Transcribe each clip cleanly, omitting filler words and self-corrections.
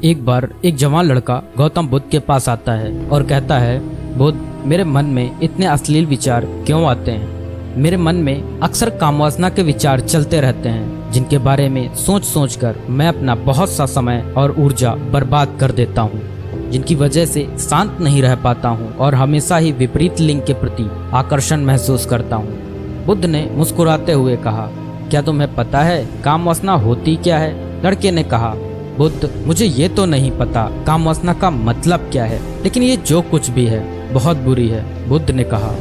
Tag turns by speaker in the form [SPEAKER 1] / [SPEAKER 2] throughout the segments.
[SPEAKER 1] एक बार एक जवान लड़का गौतम बुद्ध के पास आता है और कहता है, बुद्ध, मेरे मन में इतने अश्लील विचार क्यों आते हैं? मेरे मन में अक्सर कामवासना के विचार चलते रहते हैं, जिनके बारे में सोच सोच कर मैं अपना बहुत सा समय और ऊर्जा बर्बाद कर देता हूँ, जिनकी वजह से शांत नहीं रह पाता हूँ और हमेशा ही विपरीत लिंग के प्रति आकर्षण महसूस करता हूँ। बुद्ध ने मुस्कुराते हुए कहा, क्या तुम्हें पता है काम वासना होती क्या है? लड़के ने कहा, बुद्ध, मुझे ये तो नहीं पता काम वासना का मतलब क्या है, लेकिन ये जो कुछ भी है बहुत बुरी है। बुद्ध ने कहा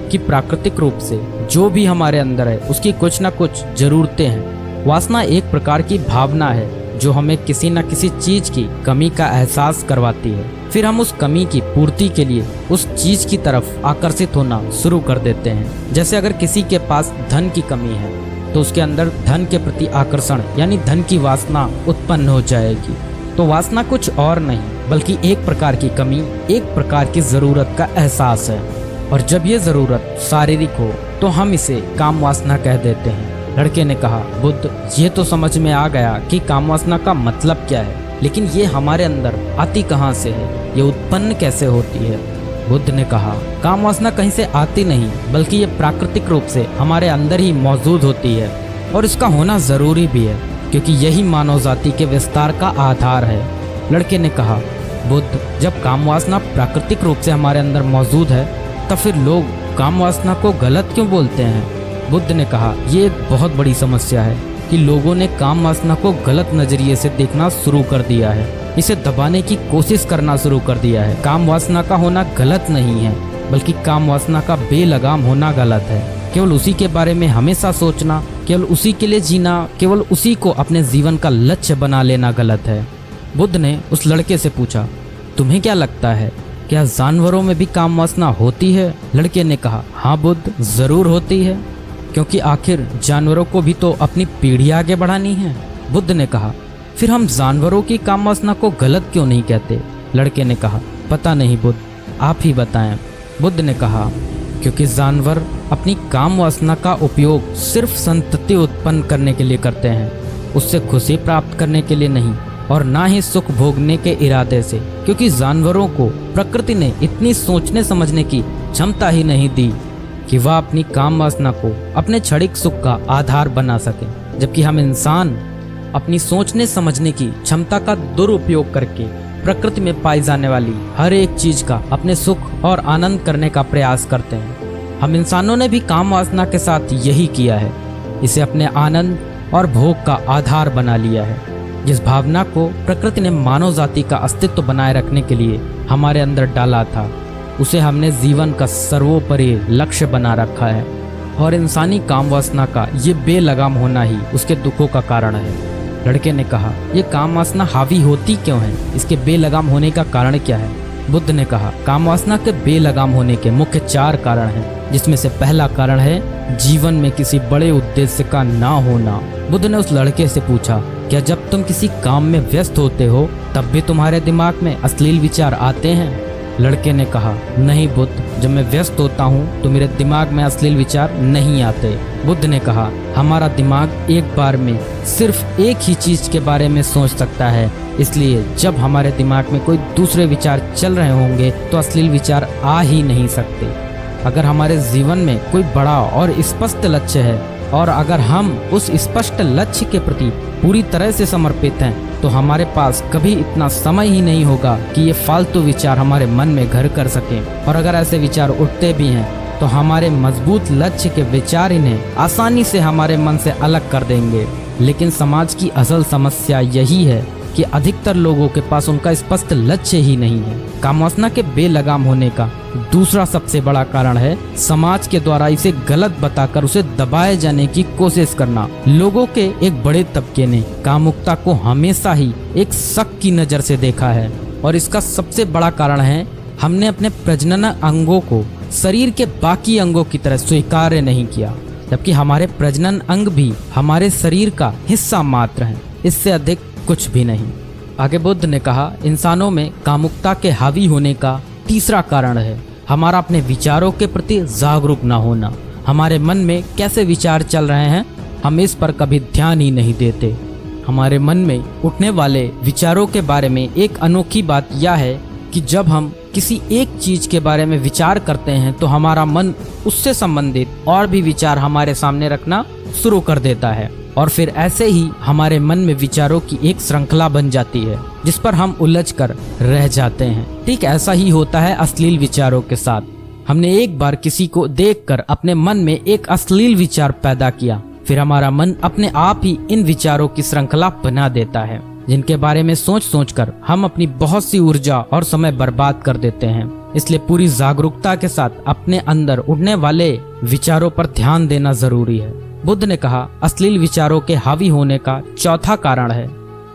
[SPEAKER 1] कि प्राकृतिक रूप से जो भी हमारे अंदर है उसकी कुछ न कुछ जरूरतें हैं। वासना एक प्रकार की भावना है जो हमें किसी न किसी चीज की कमी का एहसास करवाती है। फिर हम उस कमी की पूर्ति के लिए उस चीज की तरफ आकर्षित होना शुरू कर देते हैं। जैसे अगर किसी के पास धन की कमी है तो उसके अंदर धन के प्रति आकर्षण यानी धन की वासना उत्पन्न हो जाएगी। तो वासना कुछ और नहीं बल्कि एक प्रकार की कमी, एक प्रकार की जरूरत का एहसास है। और जब ये जरूरत शारीरिक हो तो हम इसे काम वासना कह देते हैं। लड़के ने कहा, बुद्ध, ये तो समझ में आ गया कि काम वासना का मतलब क्या है, लेकिन ये हमारे अंदर आती कहाँ से है? ये उत्पन्न कैसे होती है? बुद्ध ने कहा, काम वासना कहीं से आती नहीं बल्कि ये प्राकृतिक रूप से हमारे अंदर ही मौजूद होती है और इसका होना जरूरी भी है, क्योंकि यही मानव जाति के विस्तार का आधार है। लड़के ने कहा, बुद्ध, जब काम वासना प्राकृतिक रूप से हमारे अंदर मौजूद है तब फिर लोग काम वासना को गलत क्यों बोलते हैं? बुद्ध ने कहा, ये एक बहुत बड़ी समस्या है कि लोगों ने काम वासना को गलत नजरिए से देखना शुरू कर दिया है, इसे दबाने की कोशिश करना शुरू कर दिया है। काम वासना का होना गलत नहीं है बल्कि काम वासना का बेलगाम होना गलत है। केवल उसी के बारे में हमेशा सोचना, केवल उसी के लिए जीना, केवल उसी को अपने जीवन का लक्ष्य बना लेना गलत है। बुद्ध ने उस लड़के से पूछा, तुम्हें क्या लगता है, क्या जानवरों में भी काम वासना होती है? लड़के ने कहा, हाँ बुद्ध, जरूर होती है, क्योंकि आखिर जानवरों को भी तो अपनी पीढ़ी आगे बढ़ानी है। बुद्ध ने कहा, फिर हम जानवरों की काम वासना को गलत क्यों नहीं कहते? लड़के ने कहा, पता नहीं बुद्ध, आप ही बताएं। बुद्ध ने कहा, क्योंकि जानवर अपनी काम वासना का उपयोग सिर्फ संतति उत्पन्न करने के लिए करते हैं, उससे खुशी प्राप्त करने के लिए नहीं और ना ही सुख भोगने के इरादे से, क्योंकि जानवरों को प्रकृति ने इतनी सोचने समझने की क्षमता ही नहीं दी कि वह अपनी काम वासना को अपने क्षणिक सुख का आधार बना सके, जबकि हम इंसान अपनी सोचने समझने की क्षमता का दुरुपयोग करके प्रकृति में पाई जाने वाली हर एक चीज का अपने सुख और आनंद करने का प्रयास करते हैं। हम इंसानों ने भी काम वासना के साथ यही किया है, इसे अपने आनंद और भोग का आधार बना लिया है। जिस भावना को प्रकृति ने मानव जाति का अस्तित्व बनाए रखने के लिए हमारे अंदर डाला था, उसे हमने जीवन का सर्वोपरि लक्ष्य बना रखा है और इंसानी काम वासना का ये बेलगाम होना ही उसके दुखों का कारण है। लड़के ने कहा, ये काम वासना हावी होती क्यों है? इसके बेलगाम होने का कारण क्या है? बुद्ध ने कहा, काम वासना के बेलगाम होने के मुख्य 4 कारण हैं, जिसमें से पहला कारण है जीवन में किसी बड़े उद्देश्य का ना होना। बुद्ध ने उस लड़के से पूछा, क्या जब तुम किसी काम में व्यस्त होते हो तब भी तुम्हारे दिमाग में अश्लील विचार आते हैं? लड़के ने कहा, नहीं बुद्ध, जब मैं व्यस्त होता हूँ तो मेरे दिमाग में अश्लील विचार नहीं आते। बुद्ध ने कहा, हमारा दिमाग एक बार में सिर्फ एक ही चीज के बारे में सोच सकता है, इसलिए जब हमारे दिमाग में कोई दूसरे विचार चल रहे होंगे तो अश्लील विचार आ ही नहीं सकते। अगर हमारे जीवन में कोई बड़ा और स्पष्ट लक्ष्य है और अगर हम उस स्पष्ट लक्ष्य के प्रति पूरी तरह से समर्पित हैं तो हमारे पास कभी इतना समय ही नहीं होगा कि ये फालतू विचार हमारे मन में घर कर सकें। और अगर ऐसे विचार उठते भी हैं तो हमारे मजबूत लक्ष्य के विचार इन्हें आसानी से हमारे मन से अलग कर देंगे। लेकिन समाज की असल समस्या यही है कि अधिकतर लोगों के पास उनका स्पष्ट लक्ष्य ही नहीं है। काम वासना के बेलगाम होने का दूसरा सबसे बड़ा कारण है समाज के द्वारा इसे गलत बताकर उसे दबाए जाने की कोशिश करना। लोगों के एक बड़े तबके ने कामुकता को हमेशा ही एक शक की नजर से देखा है और इसका सबसे बड़ा कारण है हमने अपने प्रजनन अंगों को शरीर के बाकी अंगों की तरह स्वीकार्य नहीं किया, जबकि हमारे प्रजनन अंग भी हमारे शरीर का हिस्सा मात्र है, इससे अधिक कुछ भी नहीं। आगे बुद्ध ने कहा, इंसानों में कामुकता के हावी होने का तीसरा कारण है हमारा अपने विचारों के प्रति जागरूक न होना। हमारे मन में कैसे विचार चल रहे हैं हम इस पर कभी ध्यान ही नहीं देते। हमारे मन में उठने वाले विचारों के बारे में एक अनोखी बात यह है कि जब हम किसी एक चीज के बारे में विचार करते हैं तो हमारा मन उससे संबंधित और भी विचार हमारे सामने रखना शुरू कर देता है और फिर ऐसे ही हमारे मन में विचारों की एक श्रृंखला बन जाती है जिस पर हम उलझ कर रह जाते हैं। ठीक ऐसा ही होता है अश्लील विचारों के साथ। हमने एक बार किसी को देखकर अपने मन में एक अश्लील विचार पैदा किया, फिर हमारा मन अपने आप ही इन विचारों की श्रृंखला बना देता है जिनके बारे में सोच सोच कर हम अपनी बहुत सी ऊर्जा और समय बर्बाद कर देते हैं। इसलिए पूरी जागरूकता के साथ अपने अंदर उठने वाले विचारों पर ध्यान देना जरूरी है। बुद्ध ने कहा, अश्लील विचारों के हावी होने का चौथा कारण है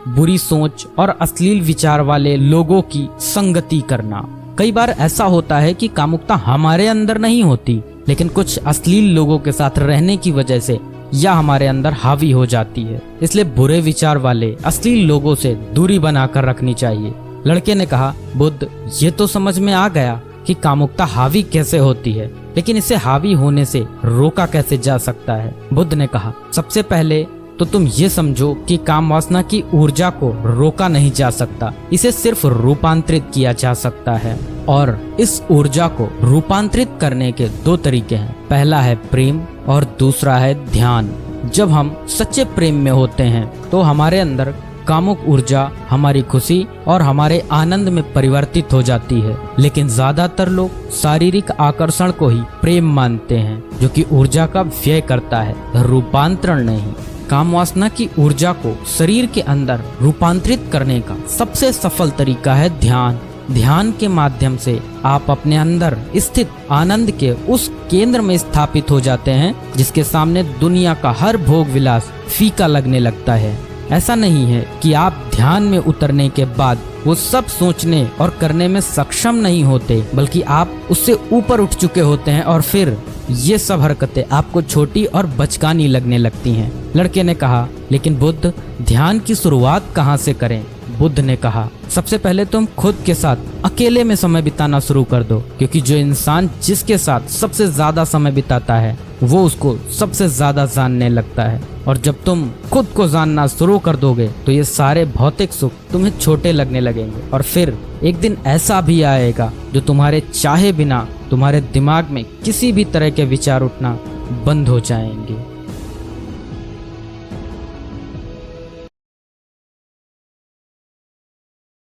[SPEAKER 1] बुरी सोच और अश्लील विचार वाले लोगों की संगति करना। कई बार ऐसा होता है कि कामुकता हमारे अंदर नहीं होती, लेकिन कुछ अश्लील लोगों के साथ रहने की वजह से यह हमारे अंदर हावी हो जाती है। इसलिए बुरे विचार वाले अश्लील लोगों से दूरी बनाकर रखनी चाहिए। लड़के ने कहा, बुद्ध, ये तो समझ में आ गया कि कामुकता हावी कैसे होती है, लेकिन इसे हावी होने से रोका कैसे जा सकता है। बुद्ध ने कहा, सबसे पहले तो तुम ये समझो कि काम वासना की ऊर्जा को रोका नहीं जा सकता, इसे सिर्फ रूपांतरित किया जा सकता है। और इस ऊर्जा को रूपांतरित करने के दो तरीके हैं, पहला है प्रेम और दूसरा है ध्यान। जब हम सच्चे प्रेम में होते हैं तो हमारे अंदर कामुक ऊर्जा हमारी खुशी और हमारे आनंद में परिवर्तित हो जाती है, लेकिन ज्यादातर लोग शारीरिक आकर्षण को ही प्रेम मानते हैं जो कि ऊर्जा का व्यय करता है, रूपांतरण नहीं। काम वासना की ऊर्जा को शरीर के अंदर रूपांतरित करने का सबसे सफल तरीका है ध्यान। ध्यान के माध्यम से आप अपने अंदर स्थित आनंद के उस केंद्र में स्थापित हो जाते हैं जिसके सामने दुनिया का हर भोग विलास फीका लगने लगता है। ऐसा नहीं है कि आप ध्यान में उतरने के बाद वो सब सोचने और करने में सक्षम नहीं होते, बल्कि आप उससे ऊपर उठ चुके होते हैं और फिर ये सब हरकतें आपको छोटी और बचकानी लगने लगती हैं। लड़के ने कहा, लेकिन बुद्ध, ध्यान की शुरुआत कहाँ से करें? बुद्ध ने कहा, सबसे पहले तुम खुद के साथ अकेले में समय बिताना शुरू कर दो, क्योंकि जो इंसान जिसके साथ सबसे ज्यादा समय बिताता है वो उसको सबसे ज्यादा जानने लगता है। और जब तुम खुद को जानना शुरू कर दोगे तो ये सारे भौतिक सुख तुम्हें छोटे लगने लगेंगे और फिर एक दिन ऐसा भी आएगा जो तुम्हारे चाहे बिना तुम्हारे दिमाग में किसी भी तरह के विचार उठना बंद हो जाएंगे।